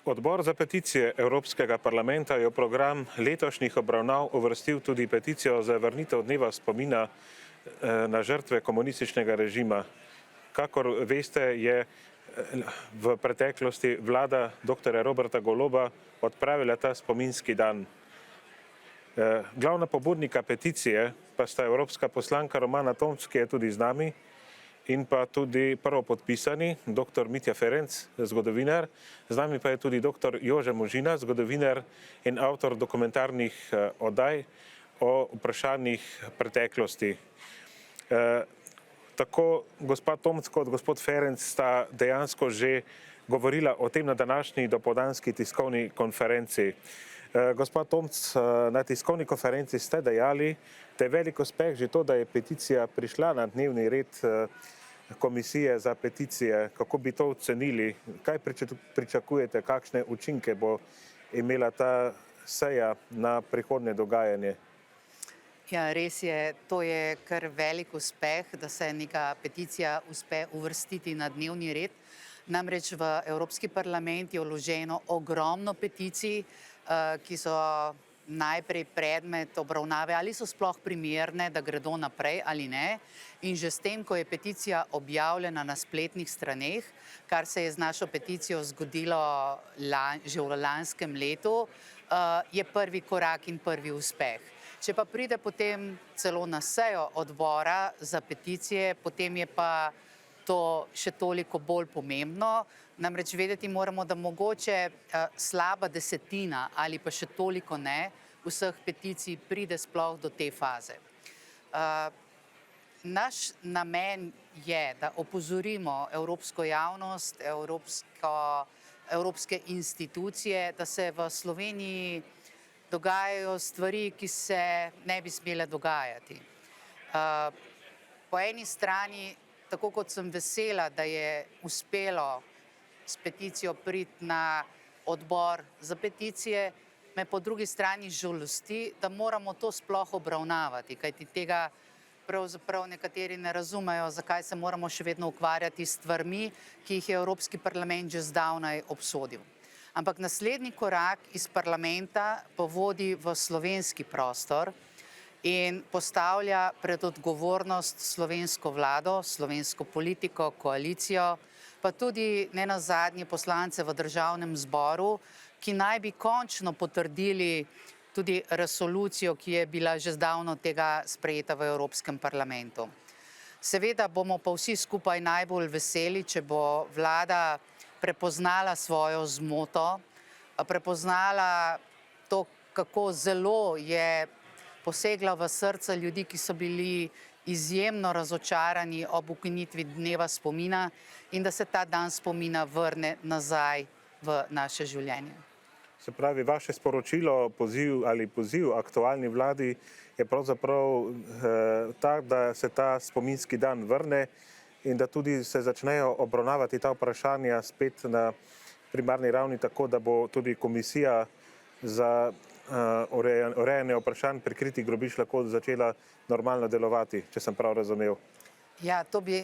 Odbor za peticije Evropskega parlamenta je v program letošnjih obravnav uvrstil tudi peticijo za vrnitev dneva spomina na žrtve komunističnega režima. Kakor veste, je v preteklosti vlada dr. Roberta Goloba odpravila ta spominski dan. Glavna pobudnika peticije pa sta evropska poslanka Romana Tomc, ki je tudi z nami, in pa tudi prvopodpisani dr. Mitja Ferenc, zgodovinar. Z nami pa je tudi dr. Jože Možina, zgodovinar in avtor dokumentarnih oddaj o vprašanjih preteklosti. Tako gospod Tomc kot gospod Ferenc sta dejansko že govorila o tem na današnji dopoldanski tiskovni konferenci. Gospod Tomc, na tiskovni konferenci ste dejali, da je velik uspeh že to, da je peticija prišla na dnevni red Komisije za peticije. Kako bi to ocenili? Kaj pričakujete, kakšne učinke bo imela ta seja na prihodnje dogajanje? Ja, res je, to je kar velik uspeh, da se neka peticija uspe uvrstiti na dnevni red. Namreč v Evropski parlament je vloženo ogromno peticij, ki so najprej predmet obravnave, ali so sploh primerne, da gredo naprej ali ne. In že s tem, ko je peticija objavljena na spletnih straneh, kar se je z našo peticijo zgodilo že v lanskem letu, je prvi korak in prvi uspeh. Če pa pride potem celo na sejo odbora za peticije, potem je pa to še toliko bolj pomembno. Namreč vedeti moramo, da mogoče slaba desetina ali pa še toliko ne vseh peticij pride sploh do te faze. Naš namen je, da opozorimo evropsko javnost, evropske institucije, da se v Sloveniji dogajajo stvari, ki se ne bi smele dogajati. Po eni strani, tako kot sem vesela, da je uspelo s peticijo priti na odbor za peticije, me po drugi strani žalosti, da moramo to sploh obravnavati, kajti tega pravzaprav nekateri ne razumejo, zakaj se moramo še vedno ukvarjati s stvarmi, ki jih je Evropski parlament že zdavnaj obsodil. Ampak naslednji korak iz parlamenta pa vodi v slovenski prostor in postavlja pred odgovornost slovensko vlado, slovensko politiko, koalicijo, pa tudi nenazadnje poslance v Državnem zboru, ki naj bi končno potrdili tudi resolucijo, ki je bila že zdavno tega sprejeta v Evropskem parlamentu. Seveda bomo pa vsi skupaj najbolj veseli, če bo vlada prepoznala svojo zmoto, prepoznala to, kako zelo je posegla v srca ljudi, ki so bili izjemno razočarani ob ukinitvi dneva spomina, in da se ta dan spomina vrne nazaj v naše življenje. Se pravi, vaše sporočilo, poziv aktualni vladi je pravzaprav tak, da se ta spominski dan vrne in da tudi se začnejo obravnavati ta vprašanja spet na primarni ravni, tako da bo tudi komisija za urejanje vprašanj prikritih grobišč lahko začela normalno delovati, če sem prav razumel. Ja, to bi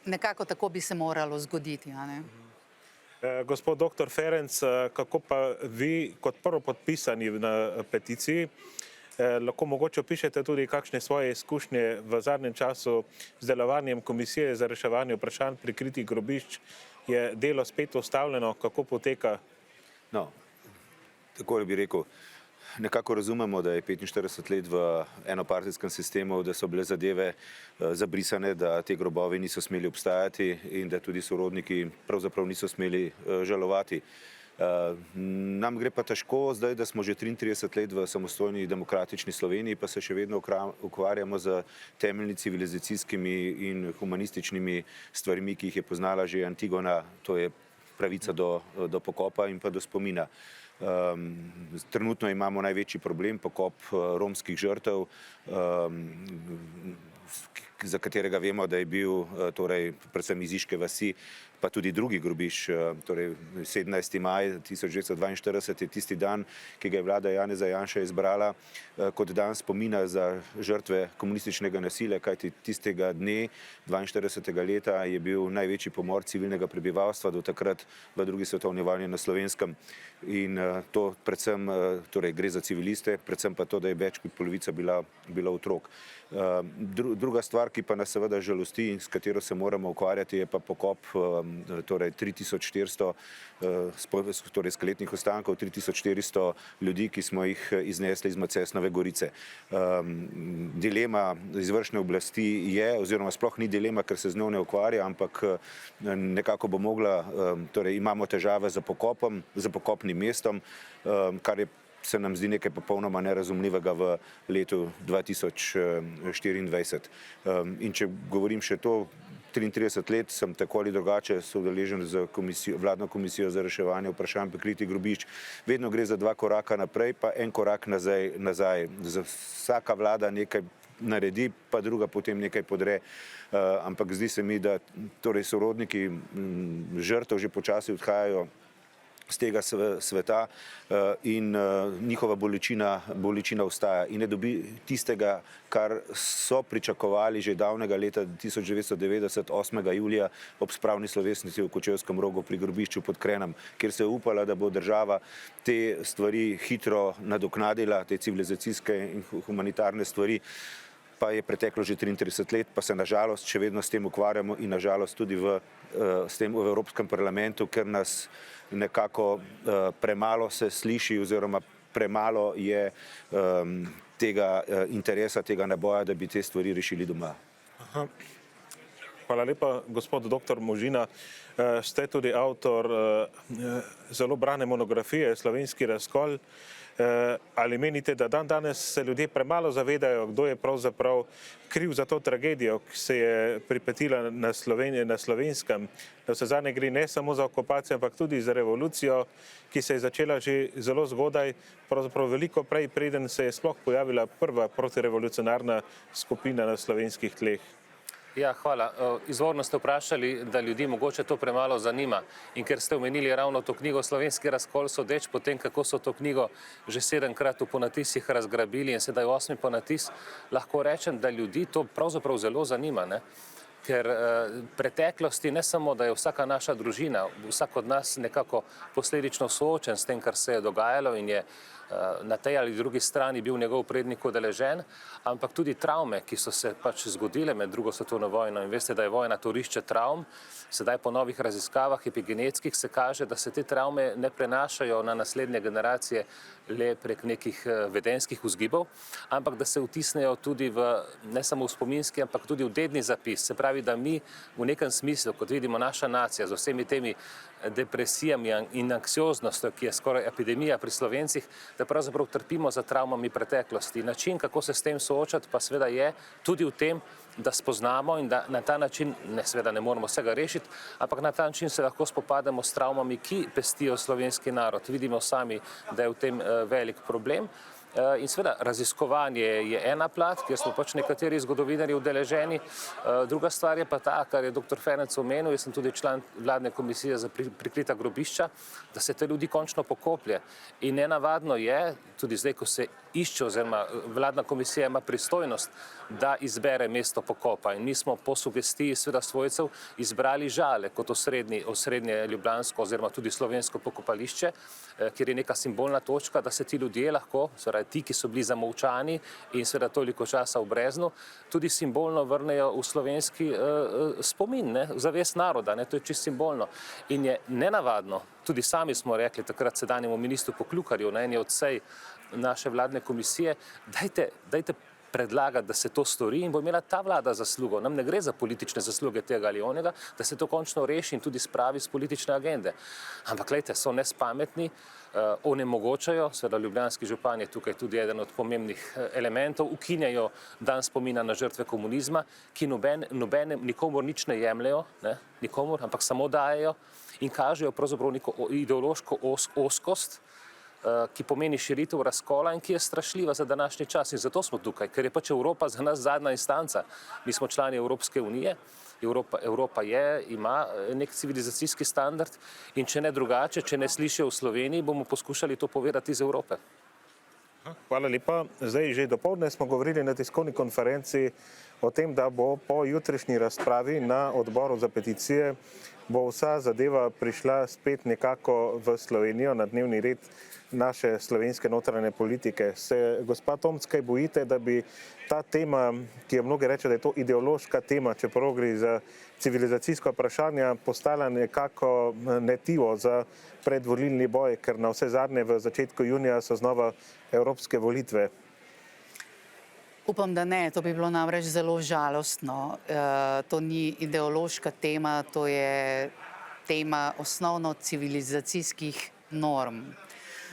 nekako tako bi se moralo zgoditi, a ne? Gospod dr. Ferenc, kako pa vi kot prvopodpisani na peticiji lahko mogoče opišete tudi kakšne svoje izkušnje v zadnjem času z delovanjem Komisije za reševanje vprašanj prikritih grobišč? Je delo spet ustavljeno? Kako poteka? No, tako bi rekel, nekako razumemo, da je 45 let v enopartijskem sistemu, da so bile zadeve zabrisane, da te grobovi niso smeli obstajati in da tudi sorodniki pravzaprav niso smeli žalovati. Nam gre pa težko zdaj, da smo že 33 let v samostojni demokratični Sloveniji, pa se še vedno ukvarjamo z temeljnimi civilizacijskimi in humanističnimi stvarmi, ki jih je poznala že Antigona, to je pravica do pokopa in pa do spomina. Trenutno imamo največji problem, pokop romskih žrtev, za katerega vemo, da je bil torej predvsem iz Iške vasi, pa tudi drugi grobišč, torej 17. maj 1942 je tisti dan, ki ga je vlada Janeza Janše izbrala kot dan spomina za žrtve komunističnega nasilja, kajti tistega dne, 42. leta, je bil največji pomor civilnega prebivalstva do takrat v drugi svetovni vojni na Slovenskem. In to predvsem, torej gre za civiliste, predvsem pa to, da je več kot polovica bila otrok. Druga stvar, ki pa nas seveda žalosti in s katero se moramo ukvarjati, je pa pokop torej 3400 torej skeletnih ostankov, 3400 ljudi, ki smo jih iznesli iz Macesnove gorice. Dilema izvršne oblasti je, oziroma sploh ni dilema, ker se z njo ne ukvarja, ampak nekako bo mogla, torej imamo težave z pokopom, z pokopnim mestom, kar se nam zdi nekaj popolnoma nerazumljivega v letu 2024. In če govorim še to, 33 let sem tako ali drugače soudeležen z vladno komisijo za reševanje vprašanj prikritih grobišč. Vedno gre za dva koraka naprej, pa en korak nazaj. Vsaka vlada nekaj naredi, pa druga potem nekaj podre. Ampak zdi se mi, da torej sorodniki žrtev že počasi odhajajo z tega sveta in njihova bolečina ostaja in ne dobi tistega, kar so pričakovali že davnega leta 1990, 8. julija ob spravni slovesnici v Kočevskem Rogu pri grobišču pod Krenom, kjer se je upala, da bo država te stvari hitro nadoknadila, te civilizacijske in humanitarne stvari. Pa je preteklo že 33 let, pa se nažalost še vedno s tem ukvarjamo in nažalost tudi s tem v Evropskem parlamentu, ker nas nekako premalo se sliši oziroma premalo je tega interesa, tega naboja, da bi te stvari rešili doma. Aha. Hvala lepa, gospod dr. Možina. Ste tudi avtor zelo brane monografije Slovenski razkol. Ali menite, da danes se ljudje premalo zavedajo, kdo je pravzaprav kriv za to tragedijo, ki se je pripetila na Slovenskem, da se zanje gre ne samo za okupacijo, ampak tudi za revolucijo, ki se je začela že zelo zgodaj, pravzaprav veliko prej, preden se je sploh pojavila prva protirevolucionarna skupina na slovenskih tleh? Ja, hvala. Izvorno ste vprašali, da ljudi mogoče to premalo zanima. In ker ste omenili ravno to knjigo Slovenski razkol, sodeč potem, kako so to knjigo že 7-krat v ponatisih razgrabili in sedaj 8. ponatis, lahko rečem, da ljudi to pravzaprav zelo zanima, ne? Ker preteklosti ne samo, da je vsaka naša družina, vsak od nas nekako posledično soočen s tem, kar se je dogajalo in je na tej ali drugi strani bil njegov prednik udeležen, ampak tudi travme, ki so se pač zgodile med drugo svetovno vojno. In veste, da je vojna torišče travm. Sedaj po novih raziskavah epigenetskih se kaže, da se te travme ne prenašajo na naslednje generacije le prek nekih vedenjskih vzgibov, ampak da se vtisnejo tudi ne samo v spominski, ampak tudi v dedni zapis. Se pravi, da mi v nekem smislu, kot vidimo naša nacija z vsemi temi depresijami in anksioznostjo, ki je skoraj epidemija pri Slovencih, da pravzaprav trpimo za travmami preteklosti. Način, kako se s tem soočati, pa seveda je tudi v tem, da spoznamo in da na ta način, seveda ne moramo vsega rešiti, ampak na ta način se lahko spopademo s travmami, ki pestijo slovenski narod. Vidimo sami, da je v tem velik problem. In seveda raziskovanje je ena plat, kjer smo pač nekateri zgodovinarji udeleženi. Druga stvar je pa ta, kar je dr. Ferenc omenil, jaz sem tudi član vladne komisije za prikrita grobišča, da se te ljudi končno pokoplje. In nenavadno je, tudi zdaj, ko se išče, oziroma vladna komisija ima pristojnost, da izbere mesto pokopa. In mi smo po sugestiji seveda svojcev izbrali Žale kot osrednje ljubljansko oziroma tudi slovensko pokopališče, kjer je neka simbolna točka, da se ti ljudje lahko, ti, ki so bili zamolčani in seveda toliko časa v breznu, tudi simbolno vrnejo v slovenski spomin, v zavest naroda, to je čisto simbolno. In je nenavadno, tudi sami smo rekli takrat sedanjemu ministru Poklukarju na eni od sej naše vladne komisije, dajte predlagati, da se to stori in bo imela ta vlada zaslugo. Nam ne gre za politične zasluge tega ali onega, da se to končno reši in tudi spravi z politične agende. Ampak glejte, so nespametni, onemogočajo, seveda ljubljanski župan je tukaj tudi eden od pomembnih elementov, ukinjajo dan spomina na žrtve komunizma, ki nikomor nič ne jemljajo, nikomor, ampak samo dajejo in kažejo pravzaprav neko ideološko ozkost ki pomeni širitev razkola in ki je strašljiva za današnji čas. In zato smo tukaj, ker je pač Evropa za nas zadnja instanca. Mi smo člani Evropske unije, Evropa ima nek civilizacijski standard in če ne drugače, če ne slišijo v Sloveniji, bomo poskušali to povedati iz Evrope. Hvala lepa. Zdaj, že dopoldne smo govorili na tiskovni konferenci o tem, da bo po jutrišnji razpravi na odboru za peticije bo vsa zadeva prišla spet nekako v Slovenijo na dnevni red naše slovenske notranje politike. Se, gospa Tomc, kaj bojite, da bi ta tema, ki je mnogi reče, da je to ideološka tema, čeprav gre za civilizacijsko vprašanje, postala nekako netivo za predvolilni boj, ker na vse zadnje v začetku junija so znova evropske volitve? Upam, da ne. To bi bilo namreč zelo žalostno. To ni ideološka tema, to je tema osnovno civilizacijskih norm.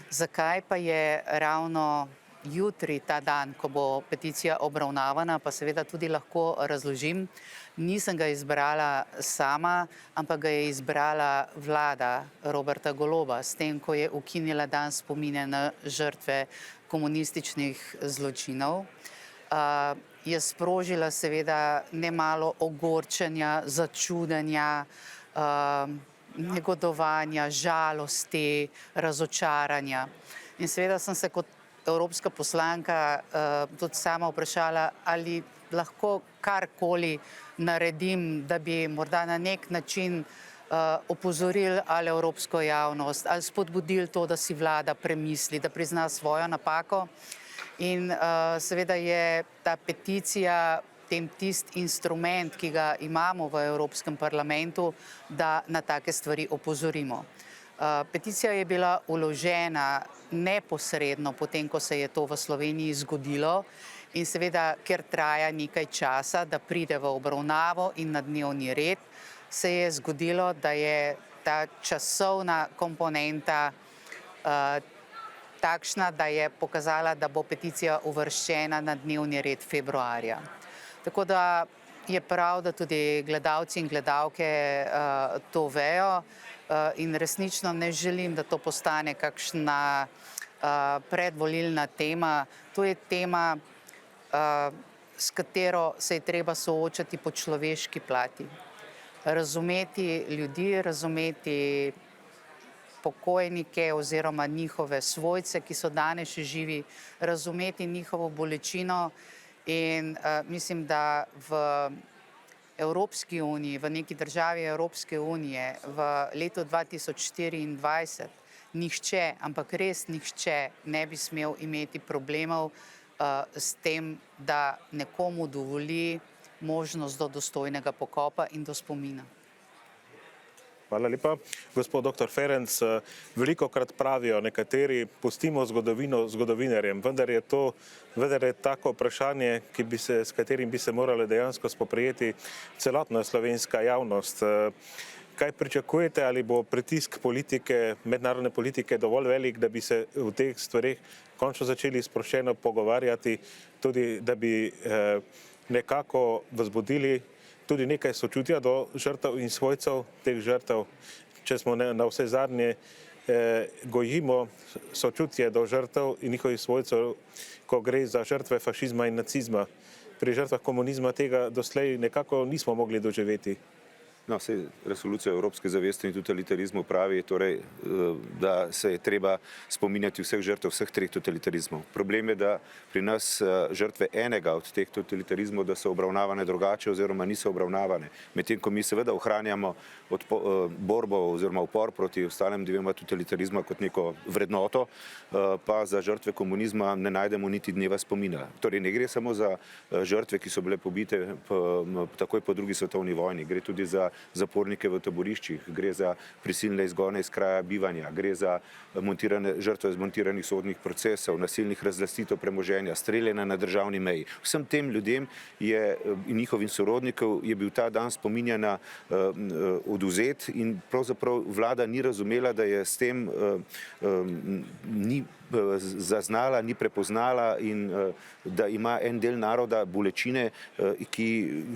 Zakaj pa je ravno jutri ta dan, ko bo peticija obravnavana, pa seveda tudi lahko razložim. Nisem ga izbrala sama, ampak ga je izbrala vlada Roberta Goloba, s tem, ko je ukinila dan spomina na žrtve komunističnih zločinov. Je sprožila seveda nemalo ogorčenja, začudenja, negodovanja, žalosti, razočaranja. In seveda sem se kot evropska poslanka tudi sama vprašala, ali lahko karkoli naredim, da bi morda na nek način opozorili ali evropsko javnost, ali spodbudili to, da si vlada premisli, da prizna svojo napako. In seveda je ta peticija tisti instrument, ki ga imamo v Evropskem parlamentu, da na take stvari opozorimo. Peticija je bila vložena neposredno potem, ko se je to v Sloveniji zgodilo in seveda, ker traja nekaj časa, da pride v obravnavo in na dnevni red, se je zgodilo, da je ta časovna komponenta takšna, da je pokazala, da bo peticija uvrščena na dnevni red februarja. Tako da je prav, da tudi gledalci in gledalke to vejo in resnično ne želim, da to postane kakšna predvolilna tema. To je tema, s katero se je treba soočati po človeški plati. Razumeti ljudi, razumeti pokojnike oziroma njihove svojce, ki so danes še živi, razumeti njihovo bolečino. In mislim, da v Evropski uniji, v neki državi Evropske unije v letu 2024 nihče, ampak res nihče ne bi smel imeti problemov s tem, da nekomu dovoli možnost do dostojnega pokopa in do spomina. Hvala lepa. Gospod dr. Ferenc, velikokrat pravijo nekateri, pustimo zgodovino zgodovinarjem, vendar je tako vprašanje, s katerim bi se morala dejansko spoprijeti celotna slovenska javnost. Kaj pričakujete, ali bo pritisk politike, mednarodne politike dovolj velik, da bi se v teh stvareh končno začeli sproščeno pogovarjati, tudi da bi nekako vzbudili tudi nekaj sočutja do žrtev in svojcev teh žrtev, če smo na vse zadnje gojimo sočutje do žrtev in njihovih svojcev, ko gre za žrtve fašizma in nacizma. Pri žrtvah komunizma tega doslej nekako nismo mogli doživeti. No, vse resolucija o evropske zavesti in totalitarizmu pravi, torej, da se je treba spominjati vseh žrtev vseh treh totalitarizmov. Problem je, da pri nas žrtve enega od teh totalitarizmov, da so obravnavane drugače oziroma niso obravnavane. Medtem, ko mi seveda ohranjamo borbo oziroma upor proti ostalem dvema totalitarizma kot neko vrednoto, pa za žrtve komunizma ne najdemo niti dneva spomina. Torej, ne gre samo za žrtve, ki so bile pobite takoj po drugi svetovni vojni, gre tudi za zapornike v taboriščih, gre za prisilne izgone iz kraja bivanja, gre za žrtve zmontiranih sodnih procesov, nasilnih razlastitev premoženja, streljanja na državni meji. Vsem tem ljudem in njihovim sorodnikom je bil ta dan spominjanja odvzet in pravzaprav vlada ni razumela, da je s tem ni zaznala, ni prepoznala in da ima en del naroda bolečine, ki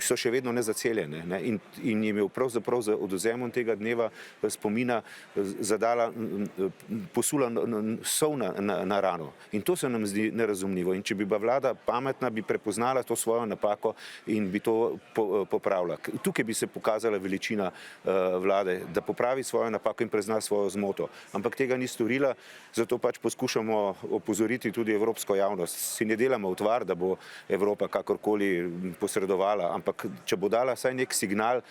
so še vedno nezaceljene, ne? In jim je pravzaprav z odvzemom tega dneva spomina zadala, posula sol na rano. In to se nam zdi nerazumljivo. In če bi bila vlada pametna, bi prepoznala to svojo napako in bi to popravila. Tukaj bi se pokazala veličina vlade, da popravi svojo napako in prezna svojo zmoto. Ampak tega ni storila, zato pač poskušamo opozoriti tudi evropsko javnost. Si ne delamo utvar, da bo Evropa kakorkoli posredovala, ampak če bo dala vsaj nek signal,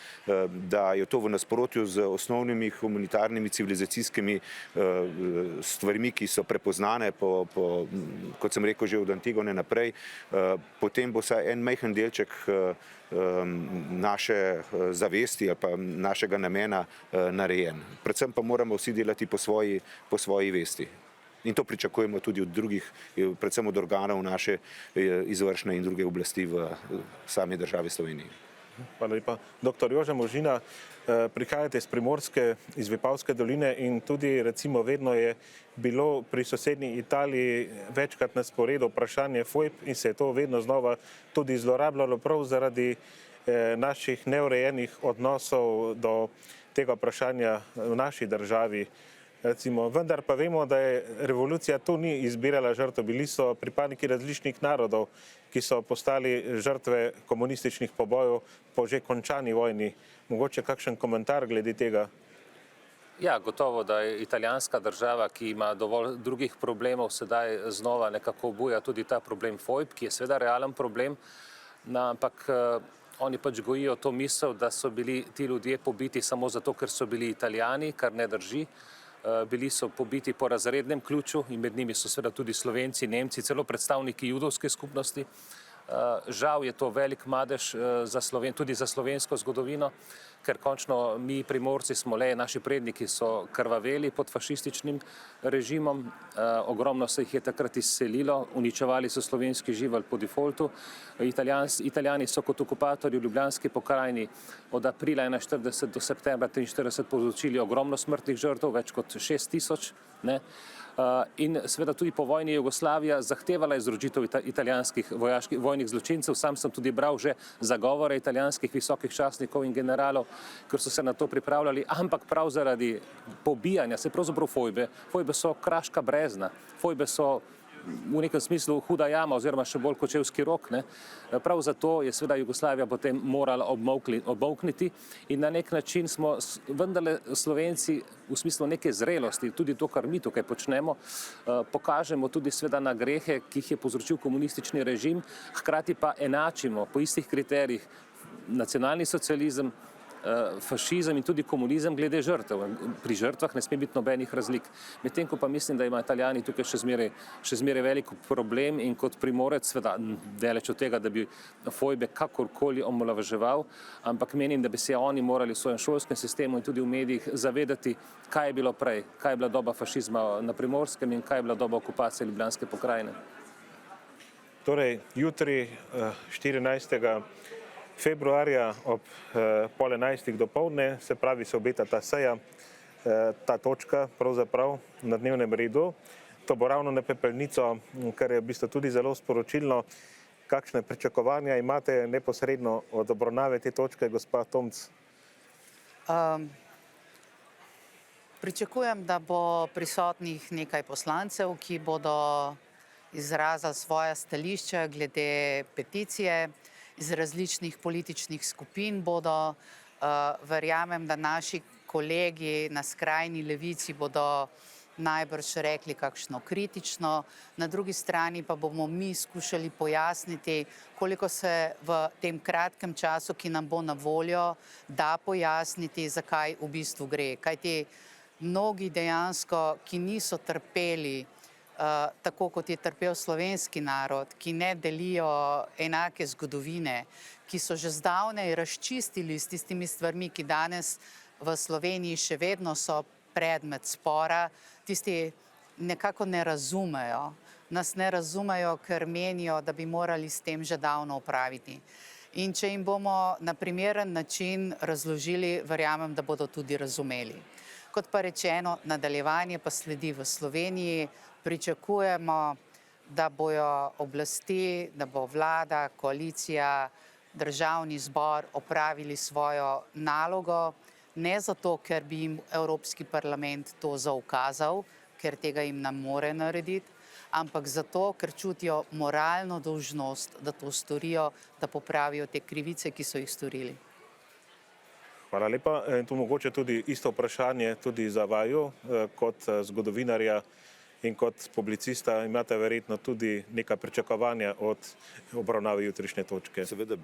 da je to v nasprotju z osnovnimi humanitarnimi civilizacijskimi stvarmi, ki so prepoznane kot sem rekel, že od Antigone naprej, potem bo vsaj en majhen delček naše zavesti ali pa našega namena narejen. Predvsem pa moramo vsi delati po svoji vesti. In to pričakujemo tudi od drugih, predvsem od organov naše izvršne in druge oblasti v sami državi Sloveniji. Hvala lepa. Dr. Jože Možina, prihajate iz Primorske, iz Vipavske doline in tudi recimo vedno je bilo pri sosednji Italiji večkrat na sporedu vprašanje FOIP in se je to vedno znova tudi zlorabljalo prav zaradi naših neurejenih odnosov do tega vprašanja v naši državi. Recimo, vendar pa vemo, da je revolucija tu ni izbirala žrtev, bili so pripadniki različnih narodov, ki so postali žrtve komunističnih pobojev po že končani vojni. Mogoče kakšen komentar glede tega? Ja, gotovo, da je italijanska država, ki ima dovolj drugih problemov, sedaj znova nekako obuja tudi ta problem FOIP, ki je seveda realen problem, ampak oni pač gojijo to misel, da so bili ti ljudje pobiti samo zato, ker so bili Italijani, kar ne drži. Bili so pobiti po razrednem ključu in med njimi so seveda tudi Slovenci, Nemci, celo predstavniki judovske skupnosti. Žal je to velik madež tudi za slovensko zgodovino, ker končno mi Primorci smo naši predniki so krvaveli pod fašističnim režimom, ogromno se jih je takrat izselilo, uničevali so slovenski živelj po defaultu. Italijani so kot okupatorji v Ljubljanski pokrajini od aprila 1941 do septembra 1943 povzročili ogromno smrtnih žrtev, več kot 6000, ne. In seveda tudi po vojni Jugoslavija zahtevala izročitev italijanskih vojnih zločincev. Sam sem tudi bral že zagovore italijanskih visokih častnikov in generalov, ker so se na to pripravljali, ampak prav zaradi pobijanja, se pravzaprav fojbe so kraška brezna, fojbe so v nekem smislu huda jama oziroma še bolj kočevski rok, ne. Prav zato je seveda Jugoslavija potem morala obmolkniti in na nek način smo vendarle Slovenci v smislu neke zrelosti, tudi to, kar mi tukaj počnemo, pokažemo tudi seveda na grehe, ki jih je povzročil komunistični režim, hkrati pa enačimo po istih kriterijih nacionalni socializem, fašizem in tudi komunizem glede žrtev. Pri žrtvah ne sme biti nobenih razlik. Medtem ko pa mislim, da ima Italijani tukaj še zmeraj velik problem in kot Primorec, seveda daleč od tega, da bi fojbe kakorkoli omalovaževal, ampak menim, da bi se oni morali v svojem šolskem sistemu in tudi v medijih zavedati, kaj je bilo prej, kaj je bila doba fašizma na Primorskem in kaj je bila doba okupacije Ljubljanske pokrajine. Torej, jutri 14. februarja ob 10:30 dopoldne, se pravi, se obeta ta seja, ta točka pravzaprav na dnevnem redu. To bo ravno na pepelnico, kar je v bistvu tudi zelo sporočilno. Kakšne pričakovanja imate neposredno od obravnave te točke, gospa Tomc? Pričakujem, da bo prisotnih nekaj poslancev, ki bodo izrazili svoja stališča glede peticije, iz različnih političnih skupin bodo. Verjamem, da naši kolegi na skrajni levici bodo najbrž rekli kakšno kritično. Na drugi strani pa bomo mi skušali pojasniti, koliko se v tem kratkem času, ki nam bo na voljo, da pojasniti, zakaj v bistvu gre. Kajti mnogi dejansko, ki niso trpeli tako kot je trpel slovenski narod, ki ne delijo enake zgodovine, ki so že zdavnaj razčistili s tistimi stvarmi, ki danes v Sloveniji še vedno so predmet spora, tisti nekako ne razumejo. Nas ne razumejo, ker menijo, da bi morali s tem že davno opraviti. In če jim bomo na primeren način razložili, verjamem, da bodo tudi razumeli. Kot pa rečeno, nadaljevanje pa sledi v Sloveniji. Pričakujemo, da bojo oblasti, da bo vlada, koalicija, državni zbor opravili svojo nalogo, ne zato, ker bi jim Evropski parlament to zaukazal, ker tega jim ne more narediti, ampak zato, ker čutijo moralno dolžnost, da to storijo, da popravijo te krivice, ki so jih storili. Hvala lepa. In tu mogoče tudi isto vprašanje tudi za vaju, kot zgodovinarja in kot publicista imate verjetno tudi neka pričakovanja od obravnave jutrišnje točke. Seveda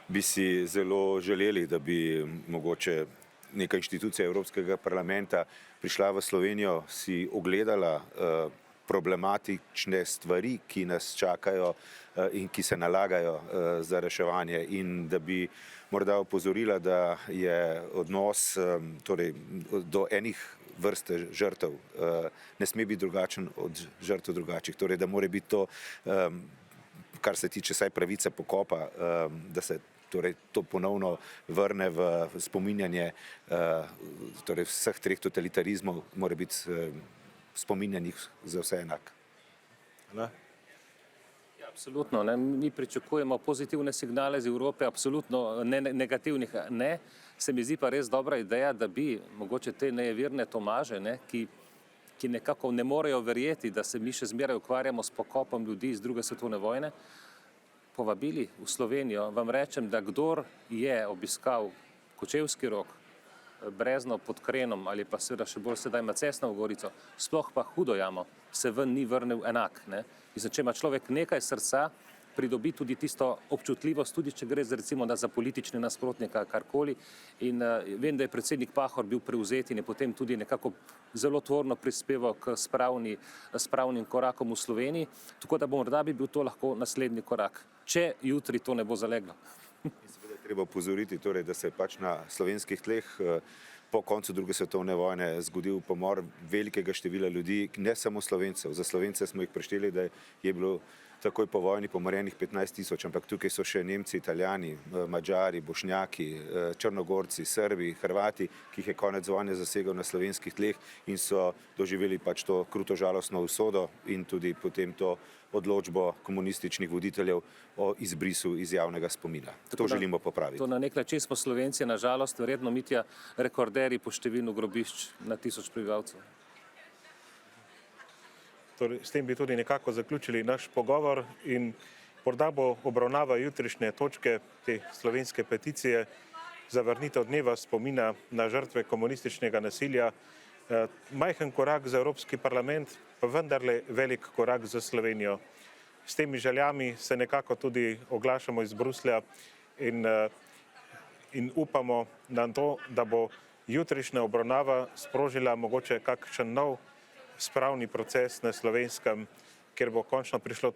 bi si zelo želeli, da bi mogoče neka inštitucija Evropskega parlamenta prišla v Slovenijo, si ogledala problematične stvari, ki nas čakajo in ki se nalagajo za reševanje, in da bi morda opozorila, da je odnos torej, do enih vrste žrtev ne sme biti drugačen od žrtev drugačnih. Torej, da mora biti to, kar se tiče saj pravice pokopa, da se torej to ponovno vrne v spominjanje torej vseh treh totalitarizmov, mora biti spominjanih za vse enak. Ne? Ja, absolutno. Ne. Mi pričakujemo pozitivne signale iz Evrope, absolutno ne negativnih ne. Se mi zdi pa res dobra ideja, da bi mogoče te nejevirne Tomaže, ne, ki nekako ne morejo verjeti, da se mi še zmeraj ukvarjamo s pokopom ljudi iz druge svetovne vojne, povabili v Slovenijo. Vam rečem, da kdor je obiskal Kočevski Rog, Brezno pod Krenom ali pa seveda še bolj sedaj Macesnovo Gorico, sploh pa Hudo jamo, se ven ni vrnil enak. Ne? Mislim, če ima človek nekaj srca, pridobi tudi tisto občutljivost, tudi če gre recimo za politične nasprotnika, karkoli. In vem, da je predsednik Pahor bil prevzet in je potem tudi nekako zelo tvorno prispeval k spravnim korakom v Sloveniji, tako da morda bi bil to lahko naslednji korak, če jutri to ne bo zaleglo. Treba opozoriti, torej, da se je pač na slovenskih tleh po koncu druge svetovne vojne zgodil pomor velikega števila ljudi, ne samo Slovencev. Za Slovence smo jih prešteli, da je bilo takoj po vojni pomorjenih 15 000, ampak tukaj so še Nemci, Italijani, Madžari, Bošnjaki, Črnogorci, Srbi, Hrvati, ki jih je konec vojne zasegel na slovenskih tleh in so doživeli pač to kruto žalostno usodo in tudi potem to odločbo komunističnih voditeljev o izbrisu iz javnega spomina. To želimo popraviti. To na nek način smo Slovenci, na žalost, verjetno Mitja, rekorderji po številu grobišč na 1000 prebivalcev. Torej, s tem bi tudi nekako zaključili naš pogovor in morda bo obravnava jutrišnje točke te slovenske peticije za vrnitev dneva spomina na žrtve komunističnega nasilja majhen korak za Evropski parlament, pa vendarle velik korak za Slovenijo. S temi željami se nekako tudi oglašamo iz Bruslja in upamo na to, da bo jutrišnja obravnava sprožila mogoče kakšen nov spravni proces na Slovenskem, kjer bo končno prišlo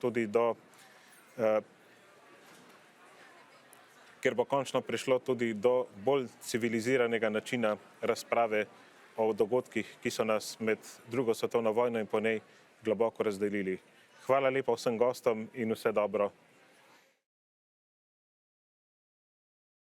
tudi do bolj civiliziranega načina razprave o dogodkih, ki so nas med drugo svetovno vojno in po njej globoko razdelili. Hvala lepa vsem gostom in vse dobro.